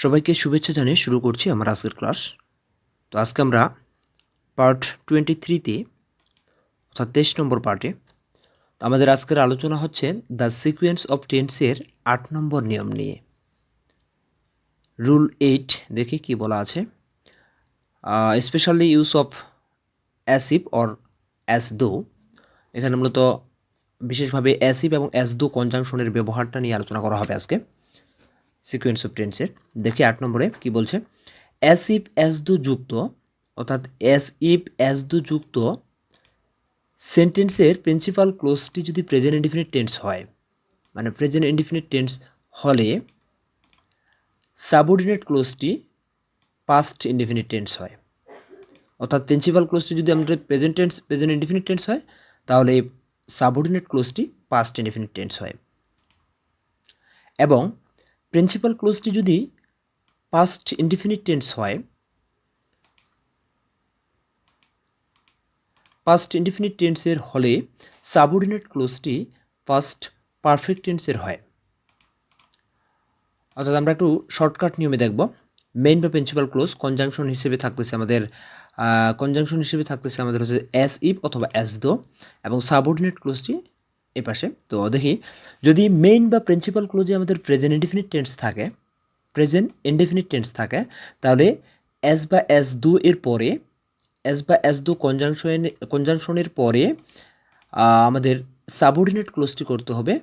সবাইকে শুভেচ্ছা জানিয়ে শুরু করছি আমার আজকের ক্লাস। তো আজকে আমরা পার্ট 23তে অর্থাৎ 23 নম্বর পার্টে তো আমাদের আজকের আলোচনা হচ্ছে দ্য সিকোয়েন্স অফ টেন্সের 8 নম্বর নিয়ম নিয়ে। রুল 8 দেখি কি বলা আছে। Specially use of as if or as though. এখানে মূলত বিশেষভাবে অ্যাজ ইফ এবং অ্যাজ দো কনজাংশনের ব্যবহারটা নিয়ে আলোচনা করা হবে আজকে সিকোয়েন্স অফ টেন্সের। দেখি 8 নম্বরে কি বলছে। অ্যাজ ইফ অ্যাজ দো যুক্ত অর্থাৎ অ্যাজ ইফ অ্যাজ দো যুক্ত সেন্টেন্সের প্রিন্সিপাল ক্লোজটি যদি প্রেজেন্ট ইনডিফিনিট টেন্স হয়, মানে প্রেজেন্ট ইনডিফিনিট টেন্স হলে সাবঅর্ডিনেট ক্লোজটি পাস্ট ইনডিফিনিট টেন্স হয়। অর্থাৎ প্রিন্সিপাল ক্লোজটি যদি আমাদের প্রেজেন্ট ইনডিফিনিট টেন্স হয়, তাহলে সাবঅর্ডিনেট ক্লোজটি পাস্ট ইনডিফিনিট টেন্স হয়। এবং প্রিন্সিপাল ক্লোজটি যদি পাস্ট ইনডিফিনিট টেন্স হয়, পাস্ট ইনডিফিনিট টেন্সের হলে সাবঅর্ডিনেট ক্লোজটি পাস্ট পারফেক্ট টেন্সের হয়। অর্থাৎ আমরা একটু শর্টকাট নিয়মে দেখব। মেইন বা প্রিন্সিপাল ক্লোজ কনজাংশন হিসেবে থাকতেছে আমাদের হচ্ছে অ্যাজ ইফ অথবা অ্যাজ দো, এবং সাবঅর্ডিনেট ক্লোজটি এ পাশে। তো দেখি, যদি মেইন বা প্রিন্সিপাল ক্লোজে আমাদের প্রেজেন্ট ইনডিফিনিট টেন্স থাকে, তাহলে অ্যাজ বা অ্যাজ দো এর পরে কনজাংশনের পরে আমাদের সাবঅর্ডিনেট ক্লোজটি করতে হবে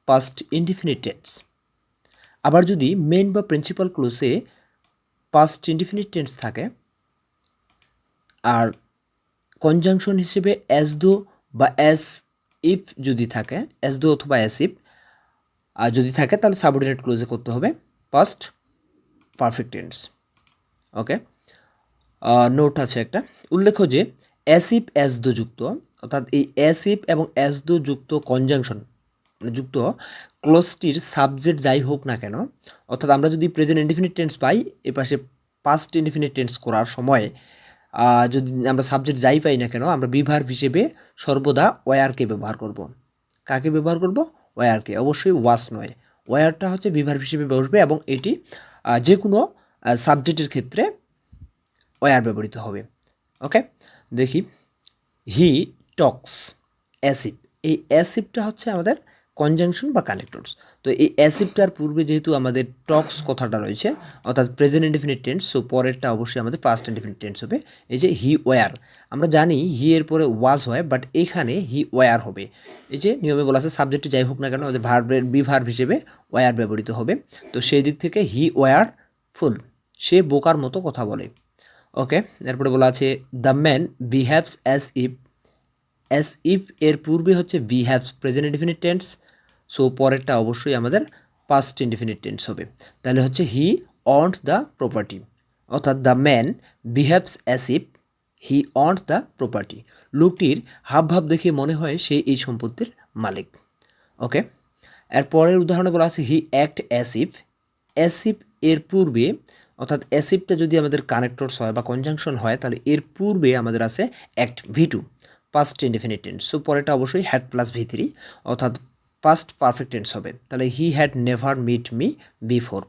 পাস্ট ইনডিফিনিট টেন্স। আবার যদি মেইন বা প্রিন্সিপাল ক্লোজে পাস্ট ইনডিফিনিট টেন্স থাকে আর কনজাংশন হিসেবে অ্যাজ দো বা অ্যাজ ইফ যদি থাকে, অ্যাজ দো অথবা অ্যাজ ইফ যদি থাকে, তাহলে সাবঅর্ডিনেট ক্লোজে করতে হবে পাস্ট পারফেক্ট টেন্স। ওকে, নোট আছে একটা। উল্লেখ্য যে অ্যাজ ইফ অ্যাজ দো যুক্ত, অর্থাৎ এই অ্যাজ ইফ এবং অ্যাজ দো যুক্ত কনজাংশন যুক্ত ক্লোজটির সাবজেক্ট যাই হোক না কেন, অর্থাৎ আমরা যদি প্রেজেন্ট ইনডিফিনিট টেন্স পাই, এপাশে পাস্ট ইনডিফিনিট টেন্স করার সময় যদি আমরা সাবজেক্ট যাই পাই না কেন, আমরা বিভার্ব হিসেবে সর্বদা ওয়ারকে ব্যবহার করব। কাকে ব্যবহার করব? ওয়ারকে, অবশ্যই ওয়াস নয়। ওয়ারটা হচ্ছে বিভার্ব হিসেবে বসবে এবং এটি যে কোনো সাবজেক্টের ক্ষেত্রে ওয়ার ব্যবহৃত হবে। ওকে, দেখি হি টক্স অ্যাসিভ। এই অ্যাসিভটা হচ্ছে আমাদের কনজাংশন বা কানেক্টরস। তো এই অ্যাসিভটার পূর্বে যেহেতু আমাদের টক্স কথাটা রয়েছে, অর্থাৎ প্রেজেন্ট ইনডিফিনিট টেন্স, সো পরেরটা অবশ্যই আমাদের পাস্ট ইনডিফিনিট টেন্স হবে। এই যে হি ওয়ার, আমরা জানি হি এর পরে ওয়াজ হয়, বাট এখানে হি ওয়ার হবে। এই যে নিয়মে বলা আছে সাবজেক্টে যাই হোক না কেন আমাদের ভার্বের বিভার্ব হিসেবে ওয়ার ব্যবহৃত হবে। তো সেই দিক থেকে হি ওয়ার ফুল, সে বোকার মতো কথা বলে। ওকে, এরপরে বলা আছে the man behaves as if এর পূর্বে হচ্ছে behaves present indefinite tense, so পরেরটা অবশ্যই আমাদের পাস্ট ইনডিফিনিট টেন্স হবে। তাহলে হচ্ছে হি অন্ট দ্য প্রপার্টি, অর্থাৎ the man behaves as if he won't the property. লোকটির হাবভাব দেখে মনে হয় সে এই সম্পত্তির মালিক। ওকে, এর পরের উদাহরণে বলা আছে হি অ্যাক্ট অ্যাজ ইফ এর পূর্বে, অর্থাৎ অ্যাসিভটা যদি আমাদের কানেক্টরস হয় বা কনজাংশন হয়, তাহলে এর পূর্বে আমাদের আছে অ্যাক্ট ভি2 পাস্ট ইনডিফিনিট টেন্স, সো পরেটা অবশ্যই হ্যাড প্লাস ভি3 অর্থাৎ পাস্ট পারফেক্ট টেন্স হবে। তাহলে he had never meet me before,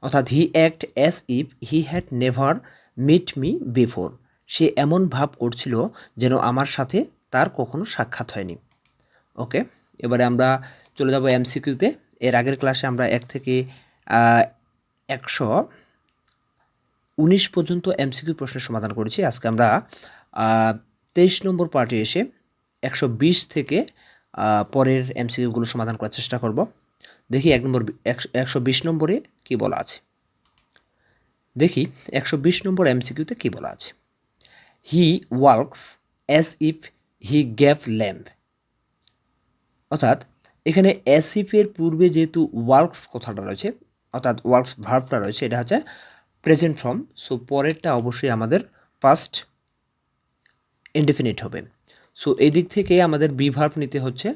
অর্থাৎ he act as if he had never meet me before. সে এমন ভাব করছিল যেন আমার সাথে তার কখনো সাক্ষাৎ হয়নি। ওকে, এবারে আমরা চলে যাব এমসিকিউতে। এর আগের ক্লাসে আমরা 1 থেকে 119 পর্যন্ত এমসিকিউ প্রশ্নের সমাধান করেছি। আজকে আমরা 23 নম্বর পার্টে এসে 120 থেকে পরের এমসিকিউগুলো সমাধান করার চেষ্টা করব। দেখি 120 নম্বরে কি বলা আছে। দেখি 120 নম্বর এমসিকিউতে কি বলা আছে। He works as if he gave lamp, অর্থাৎ এখানে অ্যাজ ইফের পূর্বে যেহেতু ওয়ার্কস কথাটা রয়েছে, অর্থাৎ ওয়ার্কস ভার্বটা রয়েছে, এটা হচ্ছে প্রেজেন্ট ফর্ম, সো পরেরটা অবশ্যই আমাদের পাস্ট ইনডেফিনিট হবে। সো এই দিক থেকে আমাদের বি ভার্ব নিতে হচ্ছে।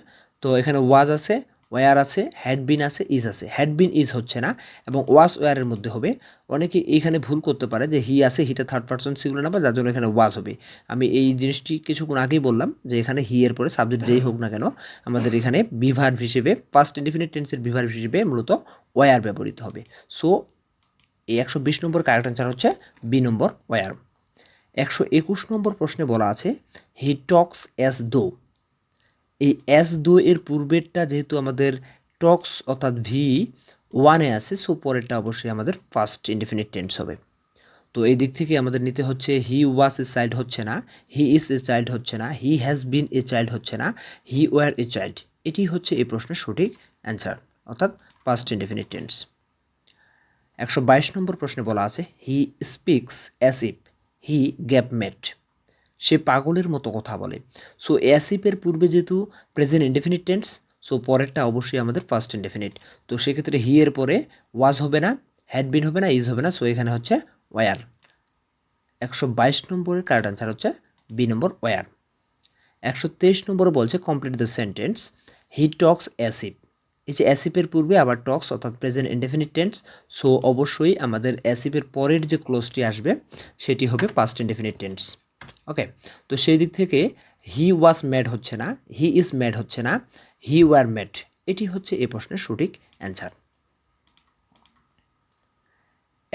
তো এখানে ওয়াজ আছে, ওয়ার আছে, হ্যাড বিন আছে, ইজ আছে। হ্যাড বিন ইজ হচ্ছে না এবং ওয়াজ ওয়ারের মধ্যে হবে। অনেকে এইখানে ভুল করতে পারে যে হি আছে, হিটা থার্ড পারসন সিঙ্গুলার নাম্বার, যার জন্য এখানে ওয়াজ হবে। আমি এই জিনিসটি কিছুক্ষণ আগেই বললাম যে এখানে হি এর পরে সাবজেক্ট যেই হোক না কেন, আমাদের এখানে বি ভার্ব হিসেবে পাস্ট ইনডিফিনিট টেন্সের বি ভার্ব হিসেবে মূলত ওয়ার ব্যবহৃত হবে। সো এই 120 নম্বর কারেক্ট অ্যান্সার হচ্ছে বি নম্বর ওয়ার। 121 নম্বর প্রশ্নে বলা আছে হি টক্স অ্যাজ দো। এই অ্যাজ দো এর পূর্বেরটা যেহেতু আমাদের টক্স অর্থাৎ ভি ওয়ানে আছে, সো পরেরটা অবশ্যই আমাদের ফার্স্ট ইনডেফিনিট টেন্স হবে। তো এই দিক থেকে আমাদের নিতে হচ্ছে হি ওয়াজ এ চাইল্ড হচ্ছে না, হি ইজ এ চাইল্ড হচ্ছে না, he has been a child হচ্ছে না, হি ওয়ার এ চাইল্ড। এটি হচ্ছে এই প্রশ্নের সঠিক অ্যান্সার অর্থাৎ পাস্ট ইনডেফিনিট টেন্স। 122 নম্বর প্রশ্নে বলা আছে he speaks as if he gap met. সে পাগলের মতো কথা বলে। সো অ্যাসিপের পূর্বে যেহেতু প্রেজেন্ট ইনডেফিনিট টেন্স, সো পরেরটা অবশ্যই আমাদের ফার্স্ট ইনডেফিনিট। তো সেক্ষেত্রে হি এর পরে ওয়াজ হবে না, হ্যাড বিন হবে না, ইজ হবে না, সো এখানে হচ্ছে ওয়ার। 122 নম্বরের কারেক্ট আনসার হচ্ছে বি নম্বর ওয়ার। 123 নম্বরে বলছে কমপ্লিট দ্য সেন্টেন্স হি টক্স অ্যাসিপ। এই যে অ্যাসিপের পূর্বে আবার টক্স অর্থাৎ প্রেজেন্ট ইনডেফিনিট টেন্স, সো অবশ্যই আমাদের অ্যাসিপের পরের যে ক্লোজটি আসবে সেটি হবে পাস্ট ইনডেফিনিট টেন্স। ওকে, তো সেই দিক থেকে হি ওয়াজ ম্যাড হচ্ছে না, হি ইজ ম্যাড হচ্ছে না, হি ওয়ার ম্যাড। এটি হচ্ছে এই প্রশ্নের সঠিক অ্যান্সার।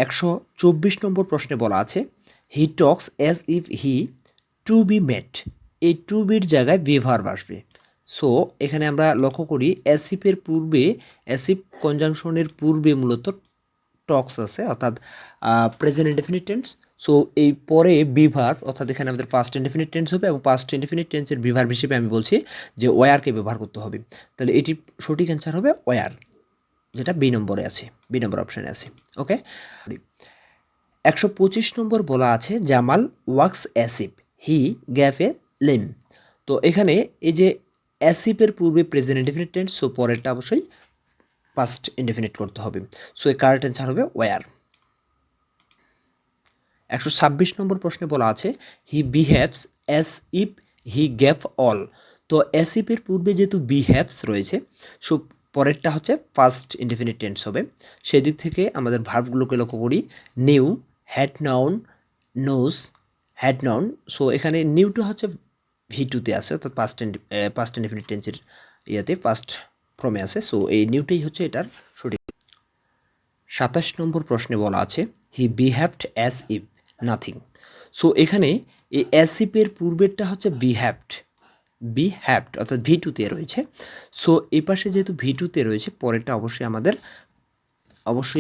124 নম্বর প্রশ্নে বলা আছে he talks as if he to be met. এই টু বির জায়গায় বি ভার্ব আসবে। সো এখানে আমরা লক্ষ্য করি অ্যাসিপের পূর্বে, অ্যাসিপ কনজাংশনের পূর্বে মূলত টক্স আছে অর্থাৎ প্রেজেন্ট ইনডেফিনিট টেন্স। সো এই পরে বি ভার্ব অর্থাৎ এখানে আমাদের পাস্ট ইনডেফিনিট টেন্স হবে এবং পাস্ট ইনডেফিনিট টেন্সের বি ভার্ব হিসেবে আমি বলছি যে ওয়ারকে ব্যবহার করতে হবে। তাহলে এটি সঠিক অ্যান্সার হবে ওয়ার, যেটা বি নম্বরে আছে, বি নম্বর অপশানে আছে। ওকে, 125 নম্বর বলা আছে Jamal walks as if he gave a limp. তো এখানে এই যে অ্যাসিপের পূর্বে প্রেজেন্ট ইনডেফিনিট টেন্স, সো পরেরটা অবশ্যই পাস্ট ইনডেফিনিট করতে হবে। সো এই কারেক্ট অ্যান্সার হবে ওয়ার। 126 নম্বর প্রশ্নে বলা আছে he behaves as if he gave all. তো অ্যাসিপের পূর্বে যেহেতু বিহেভস রয়েছে, সো পরেরটা হচ্ছে ফার্স্ট ইনডেফিনিট টেন্স হবে। সেদিক থেকে আমাদের ভার্বগুলোকে লক্ষ্য করি knew, had known, knows, had known. So এখানে নিউটা হচ্ছে ভি টুতে আছে অর্থাৎ পাস্ট ইনডেফিনিট টেন্সের ইয়াতে ফার্স্ট ফর্মে আছে। সো এই নিউটাই হচ্ছে এটার সঠিক। 27 নম্বর প্রশ্নে বলা আছে he behaved as if nothing. So এখানে এই অ্যাসিপের পূর্বেরটা হচ্ছে বিহ্যাভড অর্থাৎ ভি টুতে রয়েছে। সো এই পাশে যেহেতু ভি টুতে রয়েছে, পরেরটা অবশ্যই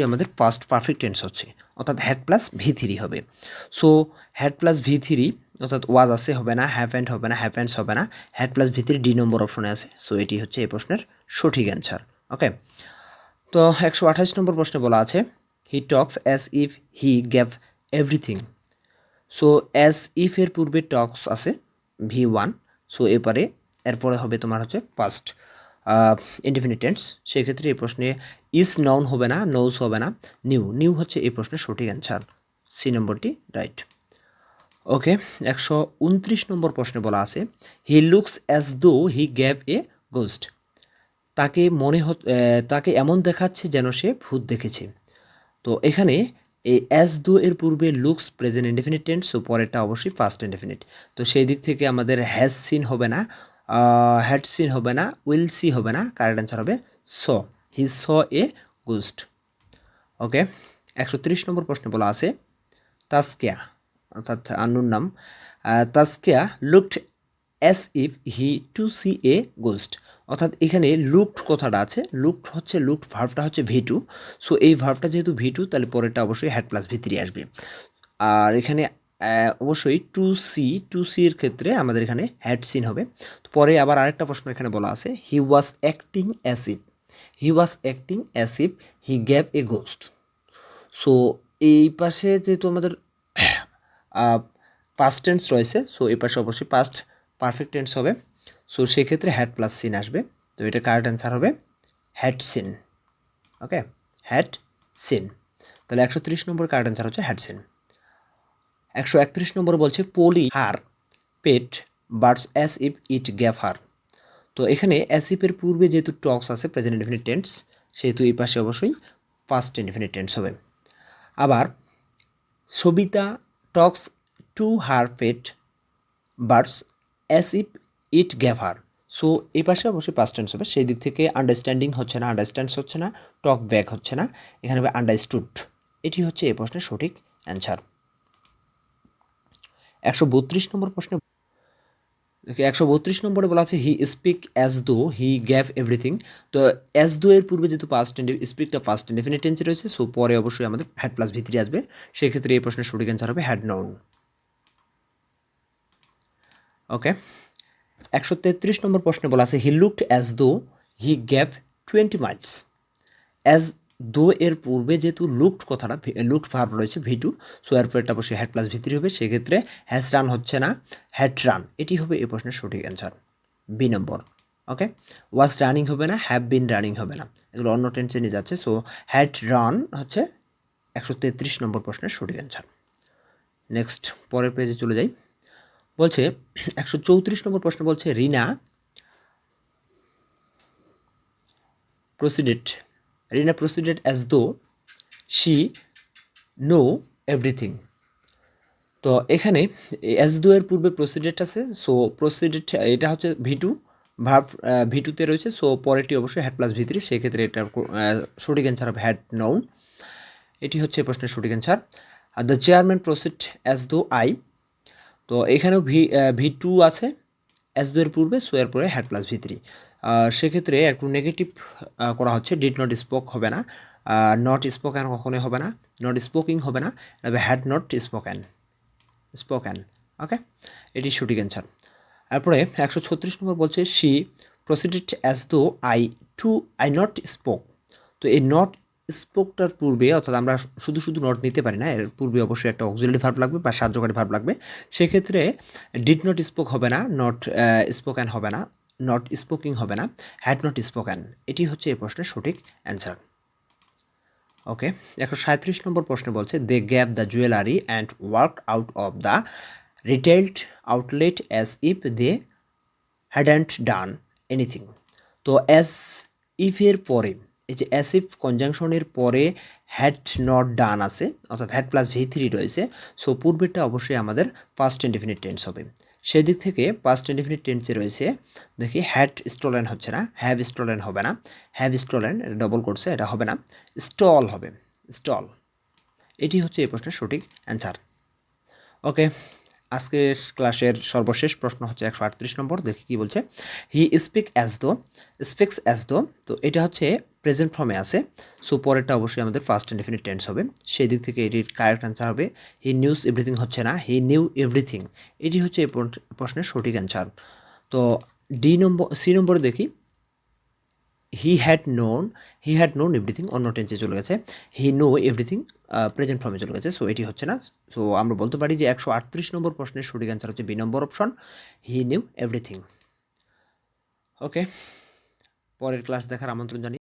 আমাদের ফার্স্ট পারফেক্ট টেন্স হচ্ছে অর্থাৎ হ্যাড প্লাস ভি থ্রি হবে। So had plus V three অর্থাৎ ওয়াজ আছে হবে না, হ্যাভেন্ট হবে না, হ্যাভেন্স হবে না, had plus V three D number অপশনে আছে। সো এটি হচ্ছে এই প্রশ্নের সঠিক অ্যান্সার। ওকে, তো 128 নম্বর প্রশ্নে বলা আছে he talks as if he gave everything. So as if এর পূর্বে টক্স আছে ভি ওয়ান। সো এরপরে হবে তোমার হচ্ছে পাস্ট ইনডেফিনিট টেন্স। সেক্ষেত্রে এই প্রশ্নে ইজ নাউন হবে না, নোজ হবে না, নিউ হচ্ছে এই প্রশ্নের সঠিক অ্যান্সার, সি নম্বরটি রাইট। ওকে, 129 নম্বর প্রশ্নে বলা আছে he looks as though he gave a ghost. তাকে এমন দেখাচ্ছে যেন সে ভূত দেখেছে। তো এখানে এই অ্যাজ দো এর পূর্বে looks present indefinite tense, so পরেরটা অবশ্যই ফার্স্ট ইনডেফিনিট। তো সেই দিক থেকে আমাদের হ্যাজ সিন হবে না, হ্যাড সিন হবে না, উইল সি হবে না, কারেক্ট অ্যান্সার হবে স, হি স এ গোস্ট। ওকে, 130 নম্বর প্রশ্নে বলা আছে তাস্কিয়া অর্থাৎ আন্নুর নাম, Taskia looked as if he to see a ghost. অর্থাৎ এখানে লুকড কথাটা আছে, লুকড ভার্বটা হচ্ছে ভি টু। সো এই ভার্বটা যেহেতু ভি টু, তাহলে পরেরটা অবশ্যই হ্যাড প্লাস ভি থ্রি আসবে। আর এখানে অবশ্যই টু সি এর ক্ষেত্রে আমাদের এখানে হ্যাড সিন হবে। তো পরে আবার আরেকটা প্রশ্ন এখানে বলা আছে he was acting as if he gave a ghost. So এই পাশে যেহেতু আমাদের পাস্ট টেন্স রয়েছে, সো এই পাশে অবশ্যই পাস্ট পারফেক্ট টেন্স হবে। সো সেক্ষেত্রে হ্যাড প্লাস সিন আসবে। তো এটা কারেক্ট অ্যান্সার হবে had seen. Okay, had seen. তাহলে 130 নম্বর কারেক্ট অ্যান্সার হচ্ছে হ্যাড সিন। 131 নম্বর বলছে Polly her pet birds as if it gave her. তো এখানে অ্যাসিপের পূর্বে যেহেতু টক্স আছে প্রেজেন্ট ইনডেফিনিট টেন্স, সেহেতু এই পাশে অবশ্যই ফার্স্ট ইনডেফিনিট টেন্স হবে। আবার Savita talks to her pet birds as if it gave her. So এই পাশে অবশ্যই পাস্ট টেন্স হবে। সেই দিক থেকে আন্ডারস্ট্যান্ডিং হচ্ছে না, আন্ডারস্ট্যান্ডস হচ্ছে না, টক ব্যাক হচ্ছে না, এখানে হবে আন্ডারস্টুড। এটি হচ্ছে এই প্রশ্নের সঠিক অ্যান্সার। 132 নম্বর প্রশ্নে 132 নম্বরে বলা আছে he speak as though he gave everything. তো অ্যাজ দো এর পূর্বে যেহেতু স্পিকটা পাস্ট ইনডেফিনিট টেন্সে রয়েছে, সো পরে অবশ্যই আমাদের হ্যাড প্লাস ভি3 আসবে। সেক্ষেত্রে এই প্রশ্নের সঠিক অ্যান্সার হবে হ্যাড নোন। ওকে, 133 নম্বর প্রশ্নে বলা আছে he looked as though he gave 20 Miles. As though এর পূর্বে যেহেতু লুকড কথাটা লুকড ভার্ব রয়েছে ভি2, সো এর পরে এটা অবশ্যই হ্যাড প্লাস ভি3 হবে। সেক্ষেত্রে হ্যাজ রান হচ্ছে না, হ্যাড রান, এটি হবে এই প্রশ্নের সঠিক অ্যান্সার, বি নম্বর। ওকে, ওয়াজ রানিং হবে না, হ্যাভ বিন রানিং হবে না, এগুলো অন্য টেন্সে নিয়ে যাচ্ছে। সো হ্যাড রান হচ্ছে 133 নম্বর প্রশ্নের সঠিক অ্যান্সার। নেক্সট পরের পেজে চলে যাই। বলছে 134 নম্বর প্রশ্ন বলছে রিনা proceeded as though she know everything। তো এখানে অ্যাজ দো এর পূর্বে প্রসিডেড আছে, সো প্রসিডেড এটা হচ্ছে ভি2 ভার্ব, ভি2তে রয়েছে, সো পরেরটি অবশ্যই হ্যাড প্লাস ভি3, সেক্ষেত্রে এটা সঠিক অ্যান্সার হবে হ্যাড নোন। এটি হচ্ছে এই প্রশ্নের সঠিক answer. Are the chairman proceed as though I. তো এখানেও ভি2 আছে অ্যাজ দো এর পূর্বে, সো এর পরে হ্যাড প্লাস ভি3। সেক্ষেত্রে একটু নেগেটিভ করা হচ্ছে, ডিড নট স্পোক হবে না, নট স্পোকেন কখনোই হবে না, নট স্পোকিং হবে না, তবে হ্যাড নট স্পোকেন। ওকে, এটি সঠিক অ্যান্সার। তারপরে 136 নম্বর বলছে she proceeded as though I not spoke. তো এই নট স্পোকটার পূর্বে, অর্থাৎ আমরা শুধু শুধু নট নিতে পারি না, এর পূর্বে অবশ্যই একটা অক্সিলারি ভার্ব লাগবে বা সাহায্যকারী ভার্ব লাগবে। সেক্ষেত্রে ডিড নট স্পোক হবে না, নট স্পোকেন হবে না, নট স্পোকিং হবে না, হ্যাড নট স্পোকেন, এটি হচ্ছে এই প্রশ্নের সঠিক অ্যান্সার। ওকে, 137 নম্বর প্রশ্নে বলছে they gave the jewellery and work out of the retailed outlet as if they hadn't done anything. তো অ্যাজ ইফের পরে, এই যে অ্যাজ ইফ কনজাংশনের পরে হ্যাড নট ডান আছে, অর্থাৎ হ্যাড প্লাস ভি3 রয়েছে, সো পূর্বেরটা অবশ্যই আমাদের পাস্ট ইনডেফিনিট টেন্স হবে। সেই দিক থেকে পাস্ট ইনডেফিনিট টেন্সে রয়েছে, দেখি হ্যাড স্টোলেন হচ্ছে না, হ্যাভ স্টোলেন হবে না, হ্যাভ স্টোলেন এটা ডবল করছে, এটা হবে না, স্টল হবে, স্টল, এটি হচ্ছে এই প্রশ্নের সঠিক অ্যান্সার। ওকে, আজকের ক্লাসের সর্বশেষ প্রশ্ন হচ্ছে 138 নম্বর, দেখি কি বলছে হি স্পিক্স অ্যাজ দো। তো এটা হচ্ছে প্রেজেন্ট ফর্মে আছে, সো পরেরটা অবশ্যই আমাদের ফার্স্ট ইনডেফিনিট টেন্স হবে। সেই দিক থেকে এটির কারেক্ট অ্যান্সার হবে হি নিউজ এভরিথিং হচ্ছে না, হি নিউ এভরিথিং, এটি হচ্ছে এই প্রশ্নের সঠিক অ্যান্সার। তো সি নম্বরে দেখি হি হ্যাড নোন এভরিথিং, অন্য টেন্সে চলে গেছে, হি নো এভরিথিং প্রেজেন্ট ফর্মে চলে গেছে, সো এটি হচ্ছে না। সো আমরা বলতে পারি যে 138 নম্বর প্রশ্নের সঠিক অ্যান্সার হচ্ছে B number option, he knew everything. Okay, পরের ক্লাস দেখার আমন্ত্রণ জানিয়ে